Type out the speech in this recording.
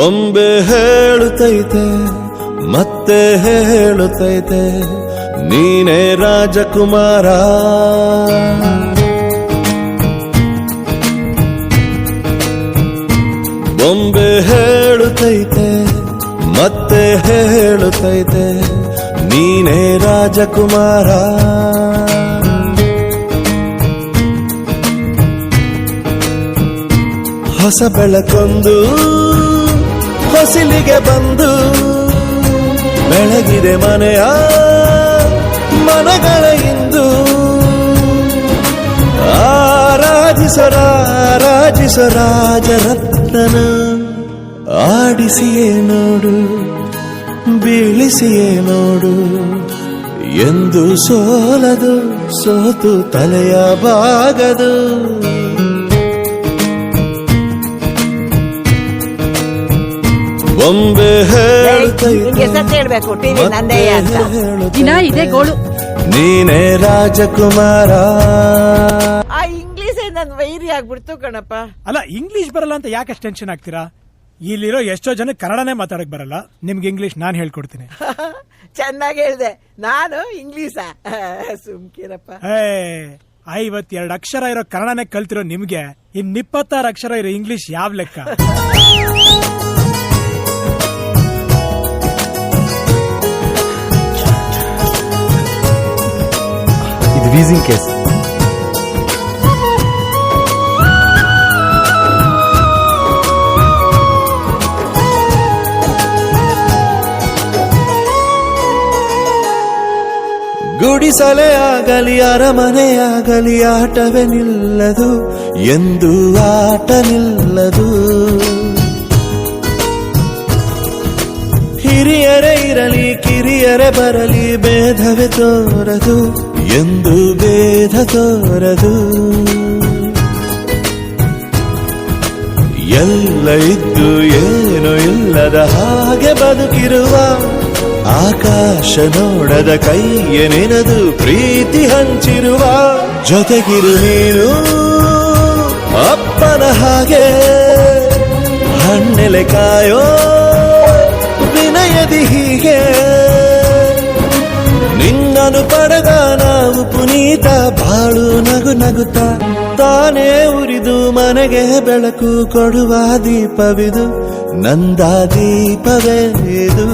ಬೊಂಬೆ ಹೇಳುತ್ತೈತೆ ಮತ್ತೆ ಹೇಳುತ್ತೈತೆ ನೀನೇ ರಾಜಕುಮಾರ. ಬೊಂಬೆ ಹೇಳುತ್ತೈತೆ ಮತ್ತೆ ಹೇಳುತ್ತೈತೆ ನೀನೇ ರಾಜಕುಮಾರ. ಹೊಸ ಬೆಳಕೊಂದು ಹೊಸಿಲಿಗೆ ಬಂದು ಬೆಳಗಿದೆ ಮನೆಯ ಮನಗಳ ಇಂದು. ಆರಾಧಿಸೋ ರಾಜರತ್ನನ ಆಡಿಸಿಯೇ ನೋಡು ಬೀಳಿಸಿಯೇ ನೋಡು ಎಂದು ಸೋಲದು ಸೋತು ತಲೆಯ ಬಾಗದು. ಬೊಂಬೆ ಹೇಳ್ಬೇಕು ಟಿವಿ ನಂದೇ ಅಂತ ಇದೆ ಗೋಳು. ನೀನೇ ರಾಜಕುಮಾರ. ಆ ಇಂಗ್ಲಿಷ್ ನನ್ ವೈರಿ ಆಗ್ಬಿಡ್ತು ಕಣಪ್ಪ. ಅಲ್ಲ ಇಂಗ್ಲಿಷ್ ಬರಲ್ಲ ಅಂತ ಯಾಕೆ ಟೆನ್ಷನ್ ಆಗ್ತೀರಾ? ಇಲ್ಲಿರೋ ಎಷ್ಟೋ ಜನ ಕನ್ನಡನೇ ಮಾತಾಡಕ್ ಬರಲ್ಲ. ನಿಮ್ಗೆ ಇಂಗ್ಲಿಷ್ ನಾನು ಹೇಳ್ಕೊಡ್ತೀನಿ. ಚೆನ್ನಾಗಿ ಹೇಳ್ದೆ. ನಾನು ಇಂಗ್ಲಿಷ ಸುಮ್ಕಿರಪ್ಪ. 52 ಅಕ್ಷರ ಇರೋ ಕನ್ನಡನೇ ಕಲ್ತಿರೋ ನಿಮ್ಗೆ 26 ಅಕ್ಷರ ಇರೋ ಇಂಗ್ಲಿಷ್ ಯಾವ ಲೆಕ್ಕ? ಇದು ವೀಸಿಂಗ್ ಕೇಸ್. ಗುಡಿಸಲೇ ಆಗಲಿ ಅರಮನೆಯಾಗಲಿ ಆಟವೇ ನಿಲ್ಲದು ಎಂದು ಆಟ ನಿಲ್ಲದು. ಹಿರಿಯರೇ ಇರಲಿ ಕಿರಿಯರೇ ಬರಲಿ ಭೇದವೇ ತೋರದು ಎಂದು ಭೇದ ತೋರದು. ಎಲ್ಲ ಇದ್ದು ಏನು ಇಲ್ಲದ ಹಾಗೆ ಬದುಕಿರುವ ಆಕಾಶ ನೋಡದ ಕೈಯ ನೆನೆದು ಪ್ರೀತಿ ಹಂಚಿರುವ ಜೊತೆಗಿರು ನೀನು ಅಪ್ಪನ ಹಾಗೆ ಹಣ್ಣೆಲೆ ಕಾಯೋ ವಿನಯದಿ ಹೀಗೆ. ನಿನ್ನನು ಪಡೆದ ನಾವು ಪುನೀತ ಬಾಳು ನಗು ನಗುತ್ತ ತಾನೇ ಉರಿದು ಮನೆಗೆ ಬೆಳಕು ಕೊಡುವ ದೀಪವಿದು ನಂದ ದೀಪವೇ ಇದು.